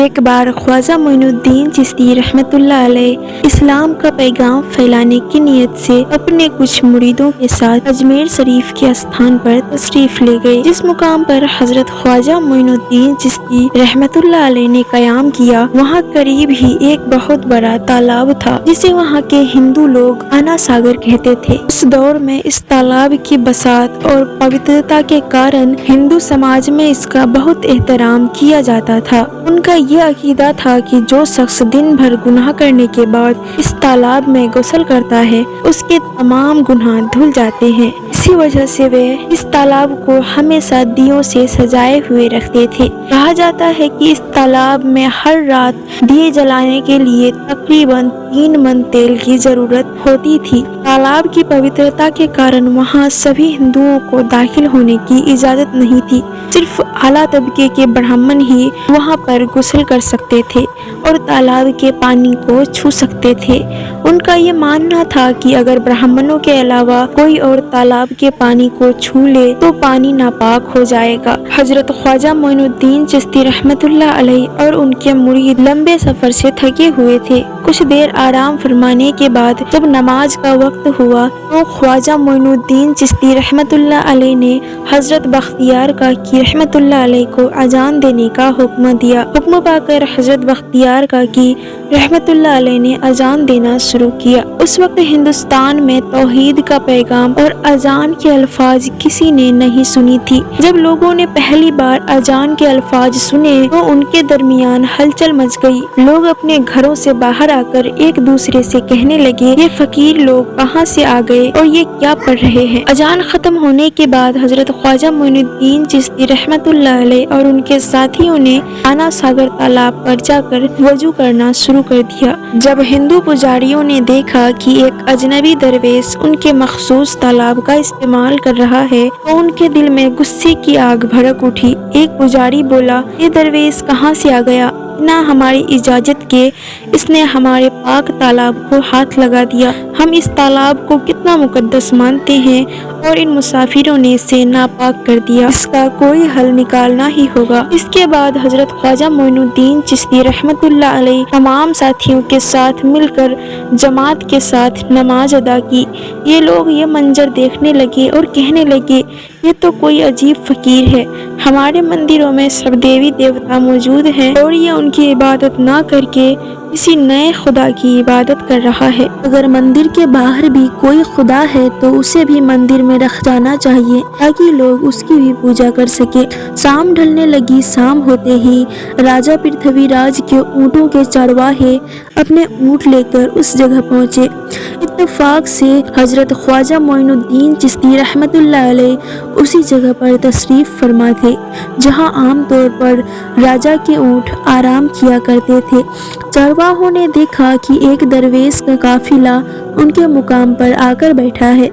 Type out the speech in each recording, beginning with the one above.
ایک بار ख्वाजा मोइनुद्दीन चिश्ती रहमतुल्लाह अलैह इस्लाम का पैगाम फैलाने की नीयत से अपने कुछ मुरीदों के साथ अजमेर शरीफ के स्थान पर तशरीफ ले गए। जिस मुकाम पर हजरत ख्वाजा मोइनुद्दीन चिश्ती रहमतुल्लाह अलैह ने कयाम किया, वहाँ करीब ही एक बहुत बड़ा तालाब था जिसे वहाँ के हिंदू लोग आना सागर कहते थे। उस दौर में इस तालाब की बसात और पवित्रता के कारण हिंदू समाज में इसका बहुत एहतराम किया जाता था। उनका यह अकीदा था कि जो शख्स दिन भर गुनाह करने के बाद इस तालाब में गुस्ल करता है, उसके तमाम गुनाह धुल जाते हैं। इसी वजह से वे इस तालाब को हमेशा दियों से सजाए हुए रखते थे। कहा जाता है कि इस तालाब में हर रात दिए जलाने के लिए तकरीबन 3 मन तेल की जरूरत होती थी। तालाब की पवित्रता के कारण वहाँ सभी हिंदुओं को दाखिल होने की इजाजत नहीं थी। सिर्फ आला तबके के ब्राह्मण ही वहाँ पर गुस्ल कर सकते थे और तालाब के पानी को छू सकते थे। उनका ये मानना था कि अगर ब्राह्मणों के अलावा कोई और तालाब के पानी को छू ले तो पानी नापाक हो जाएगा। हजरत ख्वाजा मोइनुद्दीन चिश्ती रहमतुल्लाह अलैह और उनके मुरीद लंबे सफर से थके हुए थे। कुछ देर आराम फरमाने के बाद जब नमाज का वक्त हुआ तो ख्वाजा मोइनुद्दीन चिश्ती रहमतुल्लाह अलैह ने हजरत बख्तियार काकी रहमतुल्लाह अलैह को अजान देने का हुक्म दिया। हुक्म पाकर हजरत बख्तियार काकी रहमतुल्लाह अलैह ने अजान देना शुरू किया। उस वक्त हिंदुस्तान में तौहीद का पैगाम और अजान के अल्फाज किसी ने नहीं सुनी थी। जब लोगों ने पहली बार अजान के अल्फाज सुने तो उनके दरमियान हलचल मच गई। लोग अपने घरों से बाहर आकर एक दूसरे से कहने लगे, ये फकीर लोग कहाँ से आ गए और ये क्या पढ़ रहे हैं। अजान खत्म होने के बाद हजरत ख्वाजा मोइनुद्दीन चिश्ती रहमतुल्लाह अलैह और उनके साथियों ने आना सागर तालाब पर जाकर वजू करना शुरू कर दिया। जब हिंदू पुजारियों ने देखा कि एक अजनबी दरवेश उनके मखसूस तालाब का इस्तेमाल कर रहा है तो उनके दिल में गुस्से की आग भड़क उठी। एक पुजारी बोला, ये दरवेश कहाँ से आ गया, ना हमारी इजाजत के इसने हमारे पाक तालाब को हाथ लगा दिया। हम इस तालाब को कितना मुकद्दस मानते हैं और इन मुसाफिरों ने इसे नापाक कर दिया। इसका कोई हल निकालना ही होगा। इसके बाद हजरत ख्वाजा मोइनुद्दीन चिश्ती रहमतुल्लाह अलैह तमाम साथियों के साथ मिलकर जमात के साथ नमाज अदा की। ये लोग ये मंजर देखने लगे और कहने लगे, ये तो कोई अजीब फकीर है। हमारे मंदिरों में सब देवी देवता मौजूद हैं और ये उनकी इबादत ना करके किसी नए खुदा की इबादत कर रहा है। अगर मंदिर के बाहर भी कोई खुदा है तो उसे भी मंदिर में रख जाना चाहिए ताकि लोग उसकी भी पूजा कर सके। शाम ढलने लगी। शाम होते ही राजा पृथ्वीराज के ऊँटों के चरवाहे अपने ऊँट लेकर उस जगह पहुँचे। इत्तेफाक से हजरत ख्वाजा मोइनुद्दीन चिश्ती रहमतुल्लाह अलैह उसी जगह पर तशरीफ फरमा थे जहां आम तौर पर राजा के ऊँट आराम किया करते थे। चरवाहों ने देखा कि एक दरवेश का काफिला उनके मुकाम पर आकर बैठा है।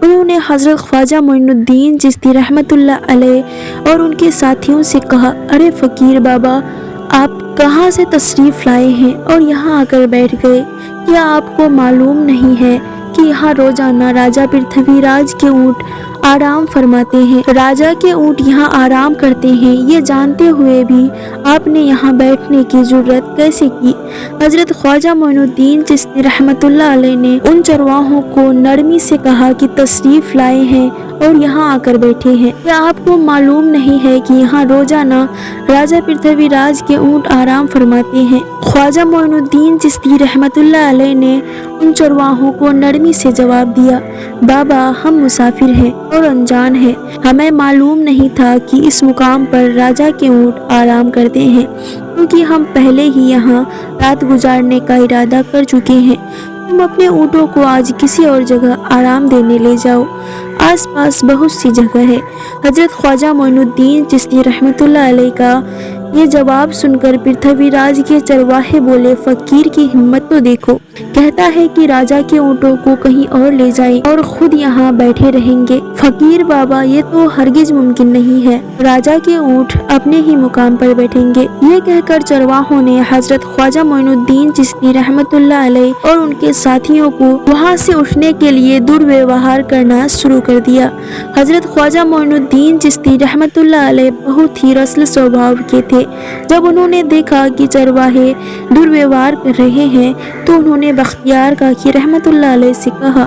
उन्होंने हजरत ख्वाजा मोइनुद्दीन चिश्ती रहमतुल्लाह अलैह और उनके साथियों से कहा, अरे फकीर बाबा, आप कहाँ से तशरीफ लाए हैं और यहाँ आकर बैठ गए? क्या आपको मालूम नहीं है कि यहाँ रोजाना राजा पृथ्वीराज के ऊँट आराम फरमाते हैं? राजा के ऊँट यहाँ आराम करते हैं, ये जानते हुए भी आपने यहाँ बैठने की जुर्रत कैसे की? हजरत ख्वाजा मोइनुद्दीन चिश्ती रहमतुल्लाह अलैह ने उन चरवाहों को नरमी से कहा कि तशरीफ लाए हैं और यहाँ आकर बैठे हैं। क्या आपको मालूम नहीं है कि यहाँ रोजाना राजा पृथ्वीराज के ऊँट आराम फरमाते हैं? ख्वाजा मोइनुद्दीन चिश्ती रहमतुल्लाह अलैह ने उन चरवाहों को नरमी से जवाब दिया, बाबा, हम मुसाफिर हैं और अनजान हैं। हमें मालूम नहीं था कि इस मुकाम पर राजा के ऊँट आराम करते हैं, क्योंकि हम पहले ही यहाँ रात गुजारने का इरादा कर चुके हैं। तुम अपने ऊँटों को आज किसी और जगह आराम देने ले जाओ, आसपास बहुत सी जगह है। हजरत ख्वाजा मोइनुद्दीन चिश्ती रहमतुल्लाह अलैह का ये जवाब सुनकर पृथ्वीराज के चरवाहे बोले, फकीर की हिम्मत तो देखो, कहता है कि राजा के ऊँटों को कहीं और ले जाएं और खुद यहाँ बैठे रहेंगे। फकीर बाबा, ये तो हरगिज मुमकिन नहीं है, राजा के ऊँट अपने ही मुकाम पर बैठेंगे। ये कहकर चरवाहों ने हजरत ख्वाजा मोइनुद्दीन चिश्ती रहमतुल्लाह अलैह और उनके साथियों को वहाँ से उठने के लिए दुर्व्यवहार करना शुरू कर दिया। हजरत ख्वाजा मोइनुद्दीन चिश्ती रहमतुल्लाह अलैह बहुत ही रसल स्वभाव के थे। जब उन्होंने देखा कि चरवाहे दुर्व्यवहार कर रहे हैं तो उन्होंने बख्तियार काकी रहमतुल्लाह अलैह से कहा,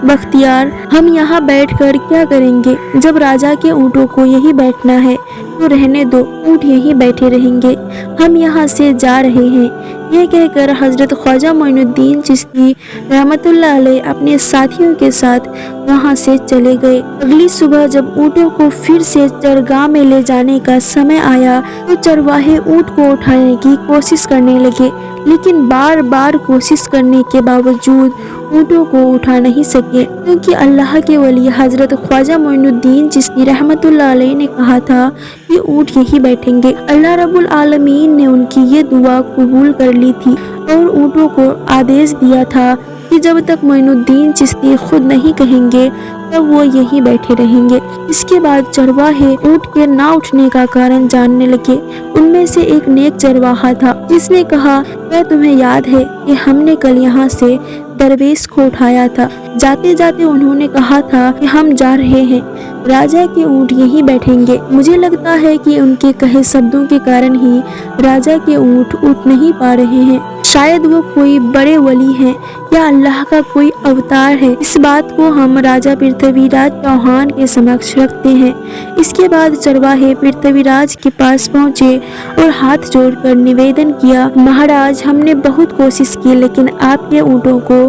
बख्तियार, हम यहाँ बैठकर क्या करेंगे? जब राजा के ऊँटों को यही बैठना है तो रहने दो, ऊँट यहीं बैठे रहेंगे, हम यहाँ से जा रहे हैं। ये कहकर हजरत ख्वाजा मोइनुद्दीन चिश्ती रहमतुल्लाह अलैह अपने साथियों के साथ वहाँ से चले गए। अगली सुबह जब ऊँटों को फिर से चरगाह में ले जाने का समय आया तो चरवाहे ऊँट को उठाने की कोशिश करने लगे, लेकिन बार बार कोशिश करने के बावजूद ऊँटों को उठा नहीं सके, क्योंकि अल्लाह के वली हजरत ख्वाजा मोइनुद्दीन चिश्ती रहमतुल्लाह अलैह ने कहा था कि ऊँट यहीं बैठेंगे। अल्लाह रब्बुल आलमीन ने उनकी ये दुआ कबूल कर ली थी और ऊँटों को आदेश दिया था कि जब तक मोइनुद्दीन चिश्ती खुद नहीं कहेंगे तब वो यहीं बैठे रहेंगे। इसके बाद चरवाहे ऊँट के ना उठने का कारण जानने लगे। उनमें से एक नेक चरवाहा था जिसने कहा, क्या तुम्हें याद है कि हमने कल यहाँ से दरवेश को उठाया था? जाते जाते उन्होंने कहा था कि हम जा रहे हैं, राजा के ऊँट यहीं बैठेंगे। मुझे लगता है कि उनके कहे शब्दों के कारण ही राजा के ऊँट उठ नहीं पा रहे हैं। शायद वो कोई बड़े वली हैं या अल्लाह का कोई अवतार है। इस बात को हम राजा पृथ्वीराज चौहान के समक्ष रखते हैं। इसके बाद चरवाहे पृथ्वीराज के पास पहुँचे और हाथ जोड़कर निवेदन किया, महाराज, हमने बहुत कोशिश की लेकिन आपके ऊँटों को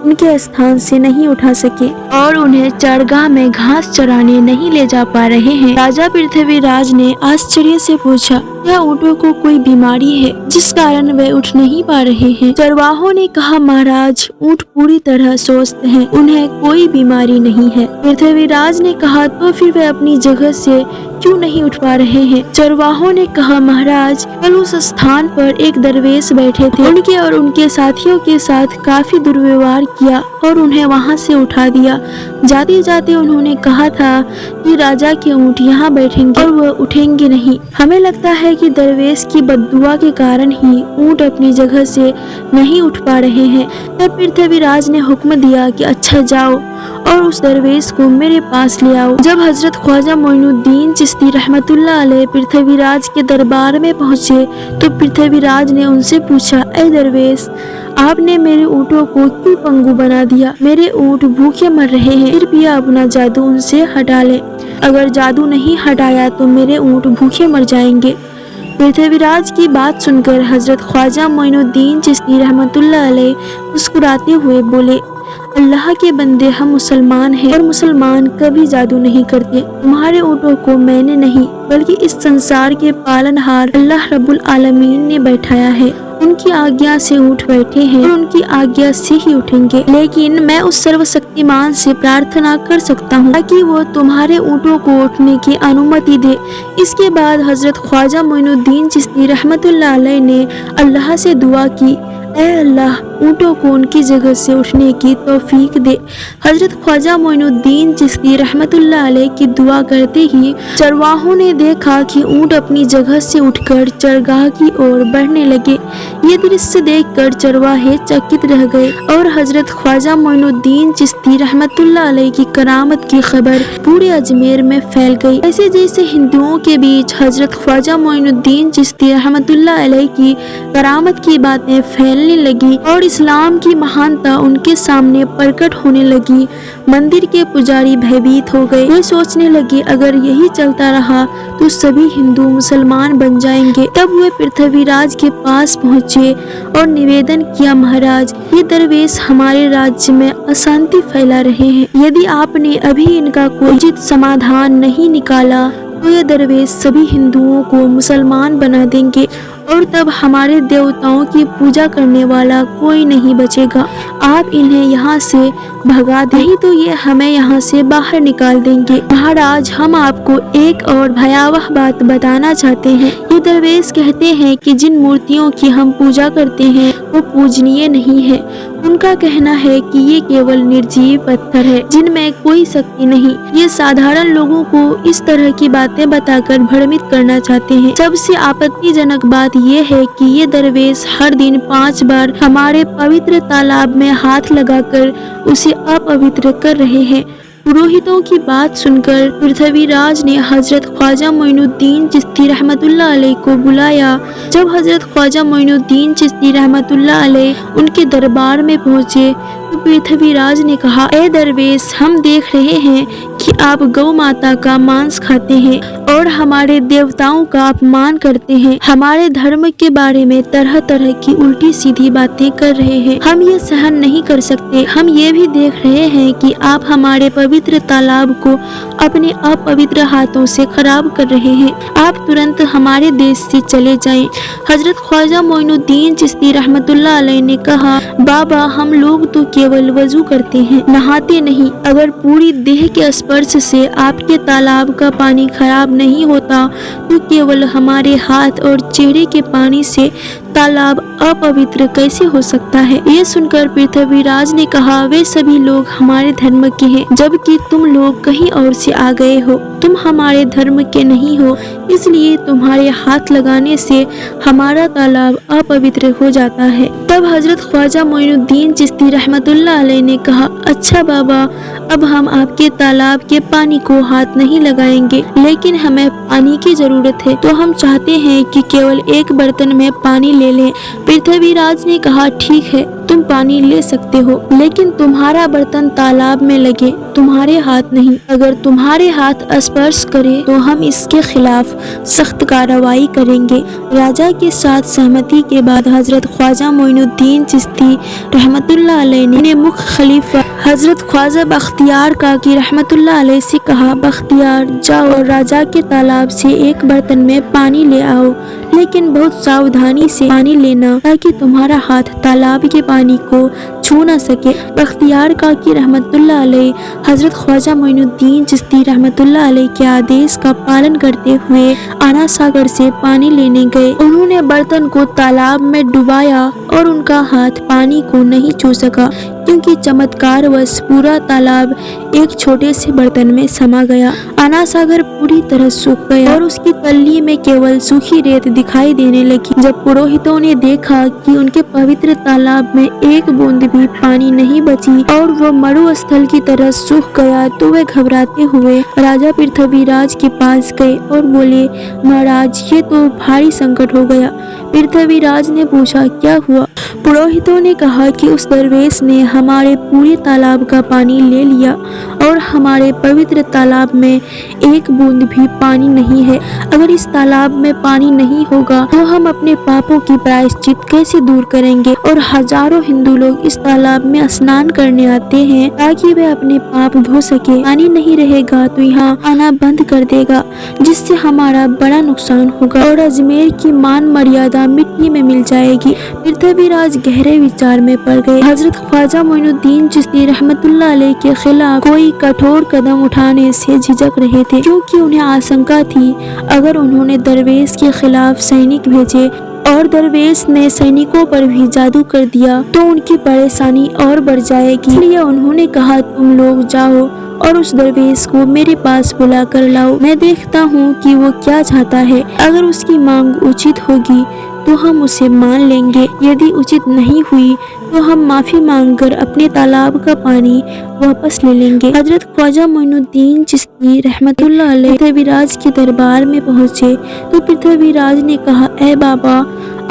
उनके स्थान से नहीं उठा सके और उन्हें चरगाह में घास चराने नहीं ले जा पा रहे हैं। राजा पृथ्वीराज ने आश्चर्य से पूछा, क्या ऊँटों को कोई बीमारी है जिस कारण वे उठ नहीं पा रहे हैं? चरवाहों ने कहा, महाराज, ऊँट पूरी तरह स्वस्थ हैं, उन्हें कोई बीमारी नहीं है। पृथ्वीराज ने कहा, तो फिर वे अपनी जगह से क्यों नहीं उठ पा रहे हैं? चरवाहों ने कहा, महाराज, कल उस स्थान पर एक दरवेश बैठे थे, उनके और उनके साथियों के साथ काफी दुर्व्यवहार किया और उन्हें वहां से उठा दिया। जाते जाते उन्होंने कहा था कि राजा के ऊँट यहाँ बैठेंगे और वह उठेंगे नहीं। हमें लगता है कि दरवेश की बद्दुआ के कारण ही ऊँट अपनी जगह से नहीं उठ पा रहे हैं। तब पृथ्वीराज ने हुक्म दिया कि अच्छा, जाओ और उस दरवेश को मेरे पास ले आओ। जब हजरत ख्वाजा मोइनुद्दीन चिश्ती रहमतुल्लाह अलैह पृथ्वीराज के दरबार में पहुँचे तो पृथ्वीराज ने उनसे पूछा, ऐ दरवेश, आपने मेरे ऊँटों को क्यों पंगु बना दिया? मेरे ऊँट भूखे मर रहे हैं, कृपया अपना जादू उनसे हटा ले। अगर जादू नहीं हटाया तो मेरे ऊँट भूखे मर जाएंगे। पृथ्वीराज की बात सुनकर हजरत ख्वाजा मोइनुद्दीन चिश्ती रहमतुल्लाह अलैह मुस्कुराते हुए बोले, अल्लाह के बंदे, हम मुसलमान हैं और मुसलमान कभी जादू नहीं करते। तुम्हारे ऊँटों को मैंने नहीं बल्कि इस संसार के पालनहार अल्लाह रब्बुल आलमीन ने बैठाया है। उनकी आज्ञा से उठ बैठे हैं और उनकी आज्ञा से ही उठेंगे। लेकिन मैं उस सर्वशक्तिमान से प्रार्थना कर सकता हूँ ताकि वो तुम्हारे ऊँटों को उठने की अनुमति दे। इसके बाद हजरत ख्वाजा मोइनुद्दीन चिश्ती रहमतुल्लाह अलैह ने अल्लाह से दुआ की, ऐ अल्लाह, ऊँटों को उनकी जगह से उठने की तौफीक दे। हजरत ख्वाजा मोइनुद्दीन चिश्ती रहमतुल्लाह अलैह की दुआ करते ही चरवाहों ने देखा कि ऊँट अपनी जगह से उठकर चरगाह की ओर बढ़ने लगे। ये दृश्य देखकर चरवाहे चकित रह गए और हजरत ख्वाजा मोइनुद्दीन चिश्ती रहमतुल्लाह अलैह की करामत की खबर पूरे अजमेर में फैल गई। ऐसे जैसे हिंदुओं के बीच हजरत ख्वाजा मोइनुद्दीन चिश्ती रहमतुल्लाह अलैह की करामत की बातें फैलने लगी और इस्लाम की महानता उनके सामने प्रकट होने लगी। मंदिर के पुजारी भयभीत हो गए। वे सोचने लगे, अगर यही चलता रहा तो सभी हिंदू मुसलमान बन जाएंगे। तब वे पृथ्वीराज के पास पहुँचे और निवेदन किया, महाराज, ये दरवेश हमारे राज्य में अशांति फैला रहे हैं। यदि आपने अभी इनका कोई उचित समाधान नहीं निकाला तो ये दरवेश सभी हिंदुओं को मुसलमान बना देंगे और तब हमारे देवताओं की पूजा करने वाला कोई नहीं बचेगा। आप इन्हें यहाँ से भगा दें, नहीं तो ये हमें यहाँ से बाहर निकाल देंगे। महाराज, हम आपको एक और भयावह बात बताना चाहते हैं। ये दरवेश कहते हैं कि जिन मूर्तियों की हम पूजा करते हैं वो पूजनीय नहीं है। ان کا کہنا ہے کہ یہ کیول نرجیو پتھر ہے جن میں کوئی شکتی نہیں۔ یہ سادھارن لوگوں کو اس طرح کی باتیں بتا کر بھرمت کرنا چاہتے ہیں۔ سب سے آپتی جنک بات یہ ہے کہ یہ درویش ہر دن 5 بار ہمارے پوتر تالاب میں ہاتھ لگا کر اسے اپوتر کر رہے ہیں۔ پروہتوں کی بات سن کر پرتھوی راج نے حضرت خواجہ معین الدین چشتی رحمۃ اللہ علیہ کو بلایا۔ جب حضرت خواجہ معین الدین چشتی رحمۃ اللہ علیہ ان کے دربار میں پہنچے تو پرتھوی راج نے کہا، اے درویش، ہم دیکھ رہے ہیں کہ آپ گو ماتا کا مانس کھاتے ہیں اور ہمارے دیوتاؤں کا اپمان کرتے ہیں، ہمارے دھرم کے بارے میں طرح طرح کی الٹی سیدھی باتیں کر رہے ہیں۔ ہم یہ سہن نہیں کر سکتے۔ ہم یہ بھی دیکھ رہے ہیں کہ آپ ہمارے پوتر تالاب کو اپنے اپوتر ہاتھوں سے خراب کر رہے ہیں۔ آپ ترنت ہمارے دیش سے چلے جائیں۔ حضرت خواجہ معین الدین چشتی رحمۃ اللہ علیہ نے کہا، بابا، ہم لوگ تو کیول وضو کرتے ہیں، نہاتے نہیں۔ اگر پوری دیہ کے اسپرش سے آپ کے تالاب کا پانی خراب نہیں ہوتا تو کیول ہمارے ہاتھ اور چہرے کے پانی سے تالاب اپوتر کیسے ہو سکتا ہے؟ یہ سن کر پرتھوی راج نے کہا، وہ سبھی لوگ ہمارے دھرم کے ہیں جبکہ تم لوگ کہیں اور سے آ گئے ہو۔ تم ہمارے دھرم کے نہیں ہو، اس لیے تمہارے ہاتھ لگانے سے ہمارا تالاب اپوتر ہو جاتا ہے۔ تب حضرت خواجہ معین الدین چشتی رحمۃ اللہ علیہ نے کہا، اچھا بابا، اب ہم آپ کے تالاب کے پانی کو ہاتھ نہیں لگائیں گے، لیکن ہمیں پانی کی ضرورت ہے تو ہم چاہتے ہیں کہ کیول ایک برتن میں پانی لے لیں۔ پرتھوی راج نے کہا، ٹھیک ہے، تم پانی لے سکتے ہو، لیکن تمہارا برتن تالاب میں لگے، تمہارے ہاتھ نہیں۔ اگر تمہارے ہاتھ اسپرش کرے تو ہم اس کے خلاف سخت کارروائی کریں گے۔ راجا کے ساتھ سہمتی کے بعد حضرت خواجہ معین الدین چشتی رحمۃ اللہ علیہ نے مکھ خلیفہ حضرت خواجہ بختیار کاکی رحمۃ اللہ علیہ سے کہا، بختیار، جاؤ اور راجا کے تالاب سے ایک برتن میں پانی لے آؤ، لیکن بہت ساودھانی سے پانی لینا تاکہ تمہارا ہاتھ تالاب کے پانی کو چھو نہ سکے۔ بختیار کاکی رحمۃ اللہ علیہ حضرت خواجہ معین الدین چشتی رحمۃ اللہ علیہ کے آدیش کا پالن کرتے ہوئے آنا ساگر سے پانی لینے گئے۔ انہوں نے برتن کو تالاب میں ڈبویا اور ان کا ہاتھ پانی کو نہیں چھو سکا کیونکہ چمتکار وش پورا تالاب ایک چھوٹے سے برتن میں سما گیا۔ آنا ساگر پوری طرح سوکھ گیا اور اس کی تلی میں کیول سوکھی ریت دکھائی دینے لگی۔ جب پروہتوں نے دیکھا کہ ان کے پوتر تالاب میں ایک بوند بھی پانی نہیں بچی اور وہ مرو استھل کی طرح سوکھ گیا تو وہ گھبراتے ہوئے راجا پرتھوی راج کے پاس گئے اور بولے، مہاراج، یہ تو بھاری سنکٹ ہو گیا۔ پرتھوی راج نے پوچھا، کیا ہوا؟ پروہتوں نے کہا کہ اس درویش نے ہمارے پورے تالاب کا پانی لے لیا اور ہمارے پوتر تالاب میں ایک بوند بھی پانی نہیں ہے۔ اگر اس تالاب میں پانی نہیں ہوگا تو ہم اپنے پاپوں کی پرائشچت کیسے دور کریں گے؟ اور ہزاروں ہندو لوگ اس تالاب میں اسنان کرنے آتے ہیں تاکہ وہ اپنے پاپ دھو سکے۔ پانی نہیں رہے گا تو یہاں آنا بند کر دے گا، جس سے ہمارا بڑا نقصان ہوگا اور اجمیر کی مان مریادہ مٹی میں مل جائے گی۔ پرتھوی راج گہرے وچار میں پڑ گئے۔ حضرت خواجہ معین الدین چشتی رحمۃ اللہ علیہ کے خلاف کوئی کٹھور قدم اٹھانے سے جھجک رہے تھے کیونکہ انہیں آشنکا تھی اگر انہوں نے درویش کے خلاف سینک بھیجے اور درویش نے سینکوں پر بھی جادو کر دیا تو ان کی پریشانی اور بڑھ جائے گی۔ اس لیے انہوں نے کہا، تم لوگ جاؤ اور اس درویش کو میرے پاس بلا کر لاؤ، میں دیکھتا ہوں کہ وہ کیا چاہتا ہے۔ اگر اس کی مانگ اچت ہوگی تو ہم اسے مان لیں گے، یدی اچت نہیں ہوئی تو ہم معافی مانگ کر اپنے تالاب کا پانی واپس لے لیں گے۔ حضرت خواجہ معین الدین چشتی رحمۃ اللہ علیہ پرتھوی راج کے دربار میں پہنچے تو پرتھوی راج نے کہا، اے بابا،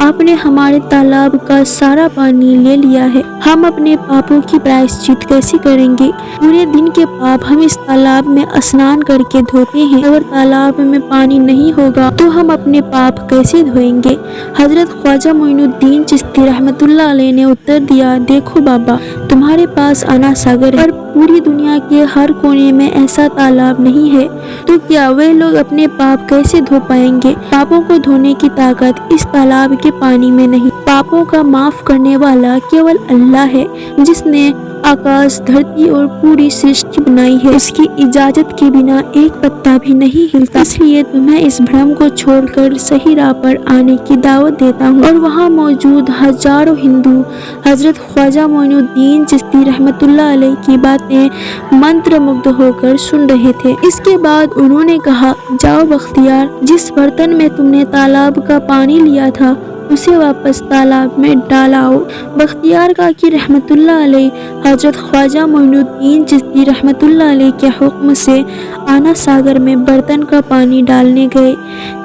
آپ نے ہمارے تالاب کا سارا پانی لے لیا ہے، ہم اپنے پاپوں کی پرائشچت کیسے کریں گے؟ پورے دن کے پاپ ہم اس تالاب میں اسنان کر کے دھوتے ہیں، اگر تالاب میں پانی نہیں ہوگا تو ہم اپنے پاپ کیسے دھوئیں گے؟ حضرت خواجہ معین الدین چشتی رحمۃ اللہ علیہ نے اتر دیا، دیکھو بابا، تمہارے پاس آنا ساگر ہے، پوری دنیا کے ہر کونے میں ایسا تالاب نہیں ہے، تو کیا وہ لوگ اپنے پاپ کیسے دھو پائیں گے؟ پاپوں کو دھونے کی طاقت اس تالاب کے پانی میں نہیں۔ पापों का माफ करने वाला केवल अल्लाह है, जिसने आकाश, धरती और पूरी सृष्टि बनाई है। उसकी इजाजत के बिना एक पत्ता भी नहीं हिलता। इसलिए तुम्हें इस भ्रम को छोड़कर सही राह पर आने की दावत देता हूँ। और वहाँ मौजूद हजारों हिंदू हजरत ख्वाजा मोइनुद्दीन चिश्ती रहमतुल्लाह अलैह की बातें मंत्रमुग्ध होकर सुन रहे थे। इसके बाद उन्होंने कहा, जाओ बख्तियार, जिस बर्तन में तुमने तालाब का पानी लिया था उसे वापस तालाब में डालाओ। बख्तियार काकी रहमतुल्लाह अलैह हजरत ख्वाजा मोइनुद्दीन चिश्ती रहमतुल्लाह अलैह के हुक्म से आना सागर में बर्तन का पानी डालने गए।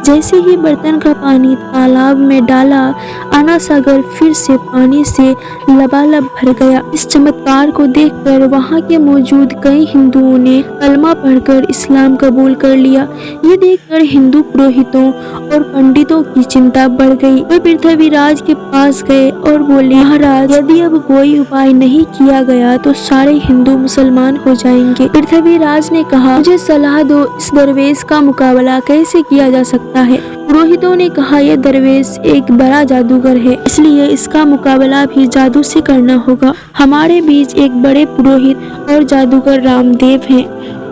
जैसे ही बर्तन का पानी तालाब में डाला, आना सागर फिर से पानी से लबालब भर गया। इस चमत्कार को देखकर वहाँ के मौजूद कई हिंदुओं ने कलमा पढ़कर इस्लाम कबूल कर लिया। ये देखकर हिंदू पुरोहितों और पंडितों की चिंता बढ़ गई। वे पृथ्वीराज के पास गए और बोले, महाराज, यदि अब कोई उपाय नहीं किया गया तो सारे हिंदू मुसलमान हो जाएंगे। पृथ्वीराज ने कहा, मुझे सलाह दो, इस दरवेश का मुकाबला कैसे किया जा सकता है। पुरोहितों ने कहा, यह दरवेश एक बड़ा जादूगर है, इसलिए इसका मुकाबला भी जादू से करना होगा। हमारे बीच एक बड़े पुरोहित और जादूगर रामदेव हैं,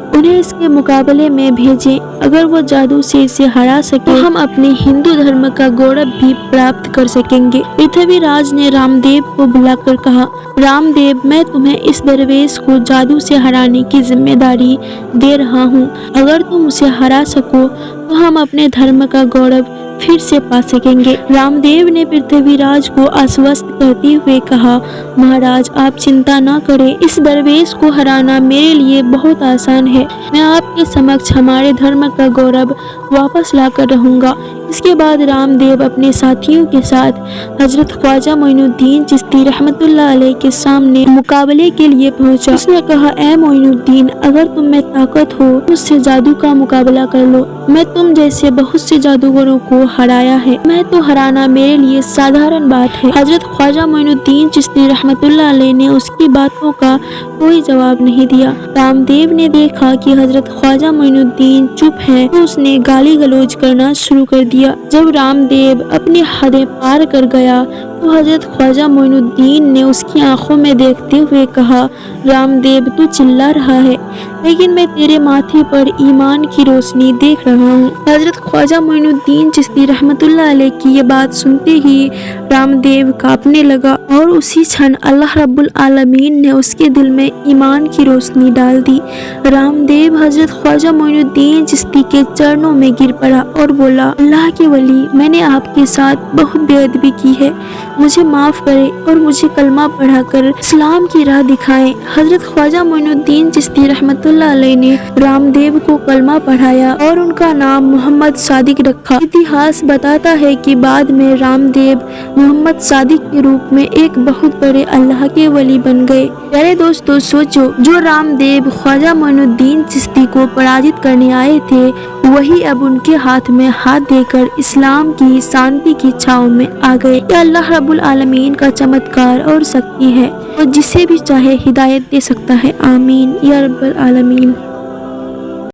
उन्हें इसके मुकाबले में भेजें। अगर वो जादू से इसे हरा सके तो हम अपने हिंदू धर्म का गौरव भी प्राप्त कर सकेंगे। पृथ्वीराज ने रामदेव को बुलाकर कहा, रामदेव, मैं तुम्हें इस दरवेश को जादू से हराने की जिम्मेदारी दे रहा हूँ। अगर तुम उसे हरा सको तो हम अपने धर्म का गौरव फिर से पा सकेंगे। रामदेव ने पृथ्वीराज को आश्वस्त करते हुए कहा, महाराज, आप चिंता न करें, इस दरवेश को हराना मेरे लिए बहुत आसान है। मैं आपके समक्ष हमारे धर्म का गौरव वापस लाकर रहूंगा। इसके बाद रामदेव अपने साथियों के साथ हजरत ख्वाजा मोइनुद्दीन चिश्ती रहमतुल्लाह अलैह के सामने मुकाबले के लिए पहुंचा। उसने कहा, ए मोइनुद्दीन, अगर तुम में ताकत हो मुझसे जादू का मुकाबला कर लो। मैं तुम जैसे बहुत से जादूगरों को हराया है, मैं तो हराना मेरे लिए साधारण बात है। हजरत ख्वाजा मोइनुद्दीन चिश्ती रहमतुल्लाह अलैह ने उसकी बातों का कोई जवाब नहीं दिया। रामदेव ने देखा कि हजरत ख्वाजा मोइनुद्दीन चुप है तो उसने गाली गलौज करना शुरू कर दिया। जब रामदेव अपनी हदें पार कर गया तो हजरत ख्वाजा मोइनुद्दीन ने उसकी आंखों में देखते हुए कहा, रामदेव, तू चिल्ला रहा है, लेकिन मैं तेरे माथे पर ईमान की रोशनी देख रहा हूँ। हजरत ख्वाजा मोइनुद्दीन चिश्ती रहमतुल्लाह अलैह की ये बात सुनते ही रामदेव कांपने लगा और उसी क्षण अल्लाह रब्बुल आलमीन ने उसके दिल में ईमान की रोशनी डाल दी। रामदेव हजरत ख्वाजा मोइनुद्दीन चिश्ती के चरणों में गिर पड़ा और बोला, अल्लाह के वली, मैंने आपके साथ बहुत बेअदबी की है, मुझे माफ करें और मुझे कलमा पढ़ाकर इस्लाम की राह दिखाएं। हजरत ख्वाजा मोइनुद्दीन चिश्ती रहमतुल्लाह अलैह ने रामदेव को कलमा पढ़ाया और उनका नाम मोहम्मद सादिक रखा। इतिहास बताता है कि बाद में रामदेव मोहम्मद सादिक के रूप में एक बहुत बड़े अल्लाह के वली बन गए। प्यारे दोस्तों, सोचो, जो रामदेव ख्वाजा मोइनुद्दीन चिश्ती को पराजित करने आए थे, वही अब उनके हाथ में हाथ देकर इस्लाम की शांति की छाव में आ गए। यह अल्लाह रब्बुल आलमीन का चमत्कार और शक्ति है, और जिसे भी चाहे हिदायत दे सकता है। आमीन या रब्बुल आलमीन।